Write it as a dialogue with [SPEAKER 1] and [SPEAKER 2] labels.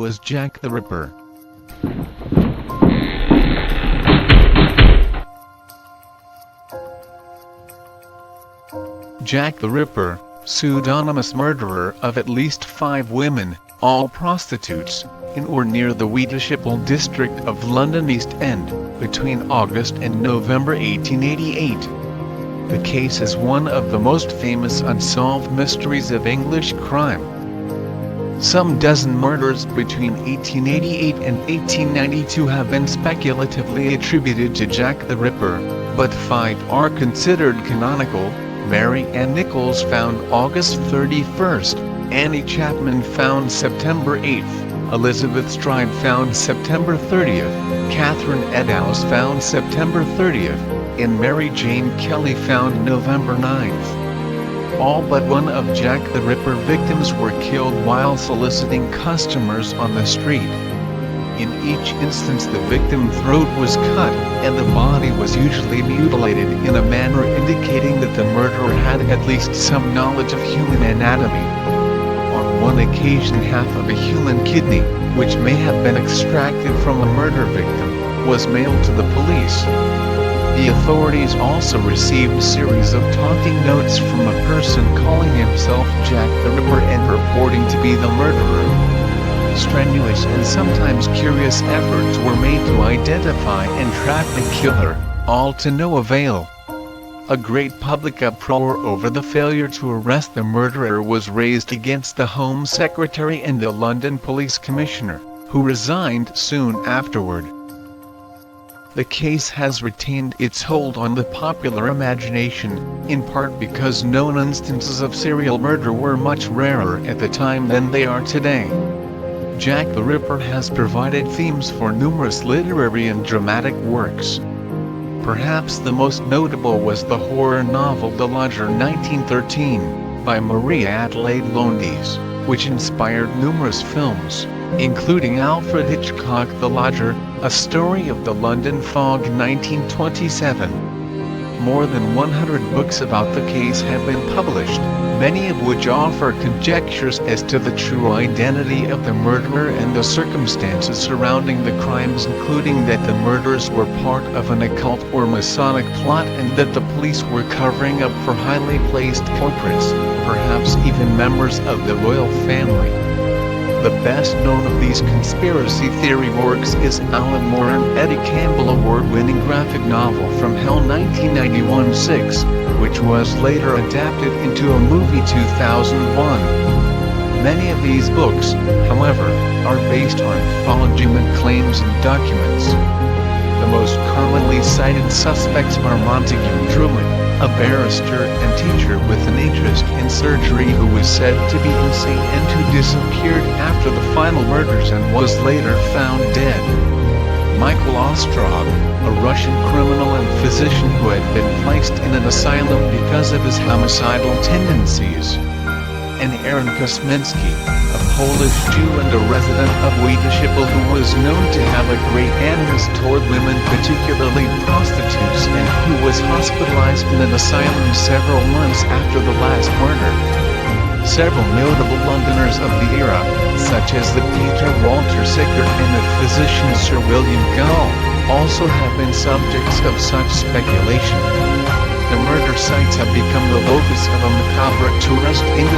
[SPEAKER 1] was Jack the Ripper. Jack the Ripper, pseudonymous murderer of at least 5 women, all prostitutes, in or near the Whitechapel district of London East End, between August and November 1888. The case is one of the most famous unsolved mysteries of English crime. Some dozen murders between 1888 and 1892 have been speculatively attributed to Jack the Ripper, but 5 are considered canonical. Mary Ann Nichols found August 31st, Annie Chapman found September 8th, Elizabeth Stride found September 30th, Catherine Eddowes found September 30th, and Mary Jane Kelly found November 9th. All but one of Jack the Ripper victims were killed while soliciting customers on the street. In each instance the victim's throat was cut, and the body was usually mutilated in a manner indicating that the murderer had at least some knowledge of human anatomy. On one occasion half of a human kidney, which may have been extracted from a murder victim, was mailed to the police. The authorities also received a series of talking notes from a person calling himself Jack the Ripper and purporting to be the murderer. Strenuous and sometimes curious efforts were made to identify and track the killer, all to no avail. A great public uproar over the failure to arrest the murderer was raised against the Home Secretary and the London Police Commissioner, who resigned soon afterward. The case has retained its hold on the popular imagination, in part because known instances of serial murder were much rarer at the time than they are today. Jack the Ripper has provided themes for numerous literary and dramatic works. Perhaps the most notable was the horror novel The Lodger 1913, by Maria Adelaide Lowndes, which inspired numerous films, including Alfred Hitchcock's The Lodger, A Story of the London Fog 1927. More than 100 books about the case have been published, many of which offer conjectures as to the true identity of the murderer and the circumstances surrounding the crimes, including that the murders were part of an occult or Masonic plot and that the police were covering up for highly placed culprits, perhaps even members of the royal family. The best known of these conspiracy theory works is Alan Moore and Eddie Campbell award-winning graphic novel From Hell 1991-6, which was later adapted into a movie 2001. Many of these books, however, are based on fraudulent claims and documents. The most commonly cited suspects are Montague Drummond, a barrister and teacher with an interest in surgery who was said to be insane and who disappeared after the final murders and was later found dead. Michael Ostrog, a Russian criminal and physician who had been placed in an asylum because of his homicidal tendencies. And Aaron Kosminski, a Polish Jew and a resident of Whitechapel who was known to have a great animus toward women, particularly prostitutes, and who was hospitalized in an asylum several months after the last murder. Several notable Londoners of the era, such as the painter Walter Secert and the physician Sir William Gull, also have been subjects of such speculation. The murder sites have become the locus of a macabre tourist industry.